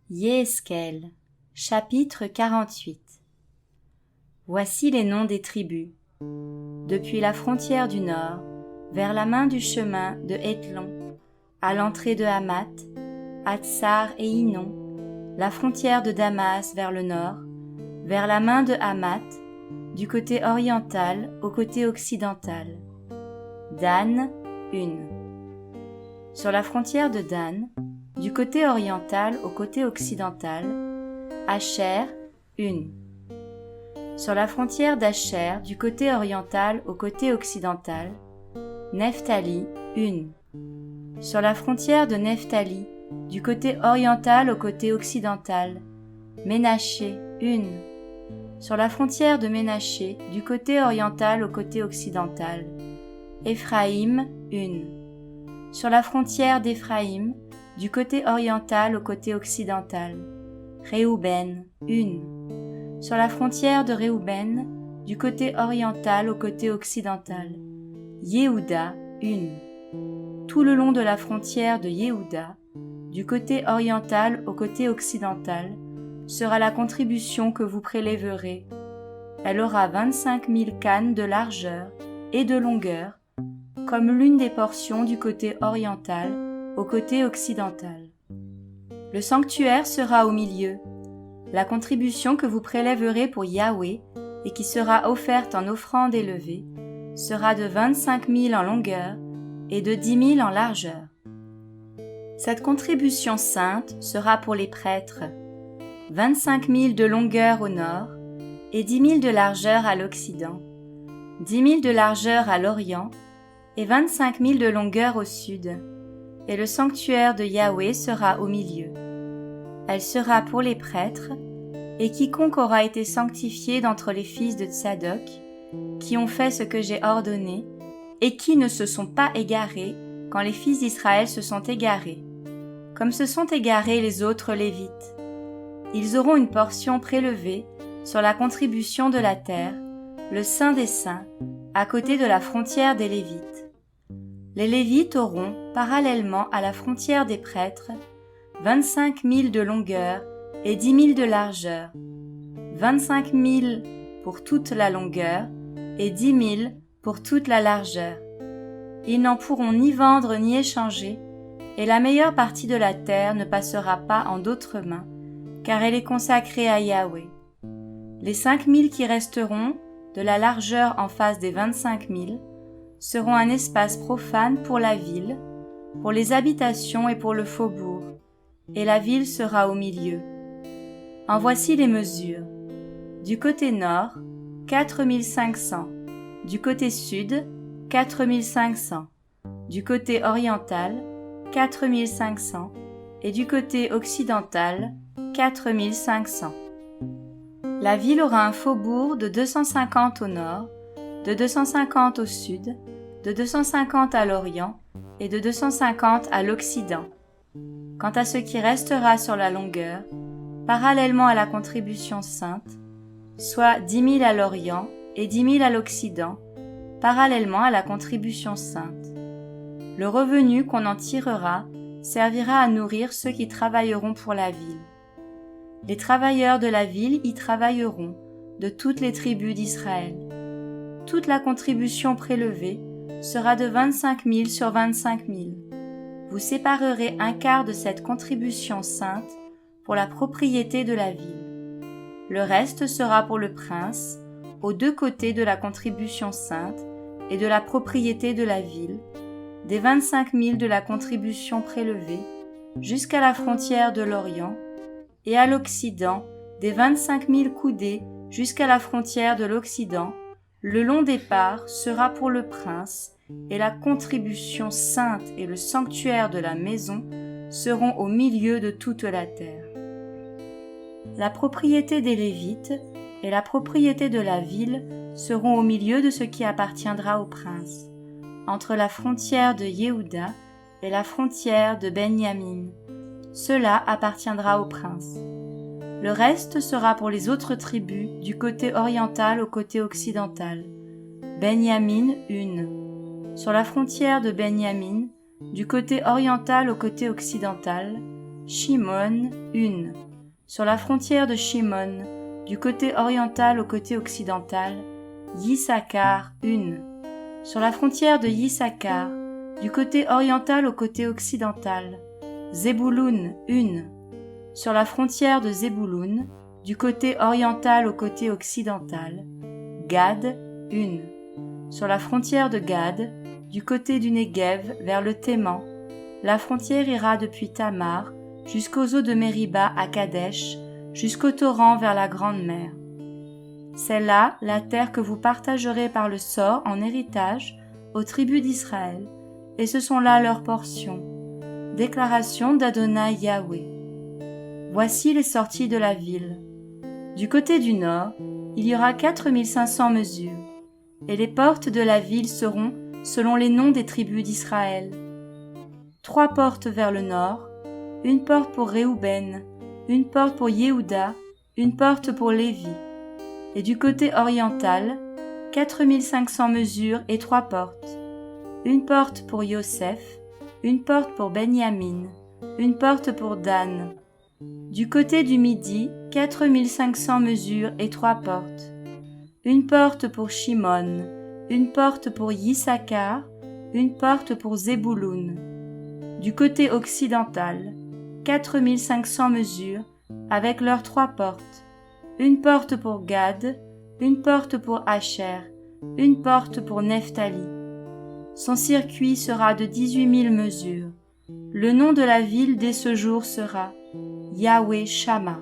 Yéhezkel, chapitre 48. Voici les noms des tribus. Depuis la frontière du nord, vers la main du chemin de Hétlon, à l'entrée de Hamath, Hatsar et Inon, la frontière de Damas vers le nord, vers la main de Hamath, du côté oriental au côté occidental. Dan, 1. Sur la frontière de Dan, du côté oriental au côté occidental, Asher, 1. Sur la frontière d'Asher, du côté oriental au côté occidental, Nephtali, 1. Sur la frontière de Nephtali, du côté oriental au côté occidental, Ménaché, 1. Sur la frontière de Ménaché, du côté oriental au côté occidental, Éphraïm, 1. Sur la frontière d'Éphraïm, du côté oriental au côté occidental, Réhouben, 1. Sur la frontière de Réhouben, du côté oriental au côté occidental, Yehuda, 1. Tout le long de la frontière de Yehuda, du côté oriental au côté occidental, sera la contribution que vous prélèverez. Elle aura 25 000 cannes de largeur et de longueur, comme l'une des portions du côté oriental au côté occidental. Le sanctuaire sera au milieu. La contribution que vous prélèverez pour Yahweh et qui sera offerte en offrande élevée sera de 25 000 en longueur et de 10 000 en largeur. Cette contribution sainte sera pour les prêtres, 25 000 de longueur au nord et 10 000 de largeur à l'occident, 10 000 de largeur à l'orient et 25 000 de longueur au sud. Et le sanctuaire de Yahweh sera au milieu. Elle sera pour les prêtres, et quiconque aura été sanctifié d'entre les fils de Tsadok, qui ont fait ce que j'ai ordonné, et qui ne se sont pas égarés quand les fils d'Israël se sont égarés, comme se sont égarés les autres Lévites. Ils auront une portion prélevée sur la contribution de la terre, le saint des saints, à côté de la frontière des Lévites. Les Lévites auront, parallèlement à la frontière des prêtres, 25 000 de longueur et 10 000 de largeur, 25 000 pour toute la longueur et 10 000 pour toute la largeur. Ils n'en pourront ni vendre ni échanger, et la meilleure partie de la terre ne passera pas en d'autres mains, car elle est consacrée à Yahweh. Les 5 000 qui resteront, de la largeur en face des 25 000, seront un espace profane pour la ville, pour les habitations et pour le faubourg, et la ville sera au milieu. En voici les mesures. Du côté nord, 4 500, du côté sud, 4 500, du côté oriental, 4 500, et du côté occidental, 4 500. La ville aura un faubourg de 250 au nord, de 250 au sud, de 250 à l'orient et de 250 à l'occident. Quant à ce qui restera sur la longueur, parallèlement à la contribution sainte, soit 10 000 à l'orient et 10 000 à l'occident, parallèlement à la contribution sainte. Le revenu qu'on en tirera servira à nourrir ceux qui travailleront pour la ville. Les travailleurs de la ville y travailleront, de toutes les tribus d'Israël. Toute la contribution prélevée sera de 25 000 sur 25 000. Vous séparerez un quart de cette contribution sainte pour la propriété de la ville. Le reste sera pour le prince, aux deux côtés de la contribution sainte et de la propriété de la ville, des 25 000 de la contribution prélevée, jusqu'à la frontière de l'Orient, et à l'Occident, des 25 000 coudées jusqu'à la frontière de l'Occident. Le long des parts sera pour le prince, et la contribution sainte et le sanctuaire de la maison seront au milieu de toute la terre. La propriété des Lévites et la propriété de la ville seront au milieu de ce qui appartiendra au prince, entre la frontière de Yehuda et la frontière de Benyamin. Cela appartiendra au prince. Le reste sera pour les autres tribus du côté oriental au côté occidental. Benyamin, 1. Sur la frontière de Benyamin, du côté oriental au côté occidental, Shimon, 1. Sur la frontière de Shimon, du côté oriental au côté occidental, Yissacar, 1. Sur la frontière de Yissacar, du côté oriental au côté occidental, Zébouloun, 1. Sur la frontière de Zébouloun, du côté oriental au côté occidental, Gad, 1. Sur la frontière de Gad, du côté du Negev vers le Théman, la frontière ira depuis Tamar jusqu'aux eaux de Mériba à Kadesh, jusqu'au torrent vers la Grande Mer. C'est là la terre que vous partagerez par le sort en héritage aux tribus d'Israël, et ce sont là leurs portions. Déclaration d'Adonai Yahweh. Voici les sorties de la ville. Du côté du nord, il y aura 4500 mesures, et les portes de la ville seront selon les noms des tribus d'Israël. 3 portes vers le nord, une porte pour Réhouben, une porte pour Yehuda, une porte pour Lévi. Et du côté oriental, 4500 mesures et 3 portes. Une porte pour Yosef, une porte pour Benyamin, une porte pour Dan. Du côté du midi, 4500 mesures et 3 portes. Une porte pour Shimon, une porte pour Yissacar, une porte pour Zébouloun. Du côté occidental, 4500 mesures avec leurs 3 portes. Une porte pour Gad, une porte pour Asher, une porte pour Nephtali. Son circuit sera de 18 000 mesures. Le nom de la ville dès ce jour sera Yahweh Shama.